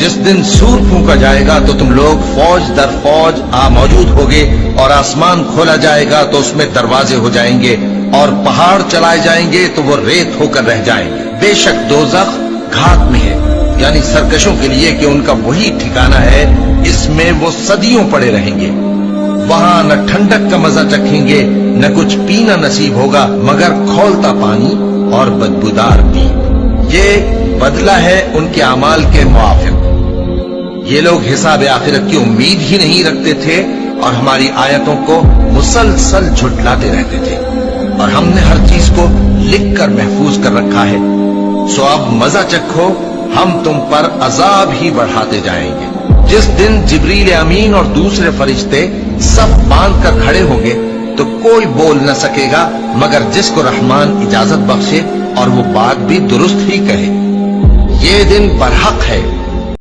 जिस दिन सूर फूंका जाएगा तो तुम लोग फौज दर फौज मोजूद होगे और आसमान खोला जाएगा तो उसमें दरवाजे हो जाएंगे और पहाड़ चलाए जाएंगे तो वो रेत होकर रह जाएंगे। बेशक दोज़ख घात में है, यानी सरकशों के लिए कि उनका वही ठिकाना है, इसमें वो सदियों पड़े रहेंगे। वहां न ठंडक का मजा चखेंगे न कुछ पीना नसीब होगा मगर खौलता पानी और बदबूदार पीप। ये बदला है उनके अमाल के मुआफिक। ये लोग हिसाब आखिरत की उम्मीद ही नहीं रखते थे और हमारी आयतों को मुसलसल झुठलाते रहते थे, और हमने हर चीज को लिख कर महफूज कर रखा है। सो अब मजा चखो, हम तुम पर अजाब ही बढ़ाते जाएंगे। जिस दिन जिब्रील अमीन और दूसरे फरिश्ते सब बांध कर खड़े होंगे तो कोई बोल न सकेगा मगर जिसको रहमान इजाजत बख्शे और वो बात भी दुरुस्त ही कहे। ये दिन बरहक है,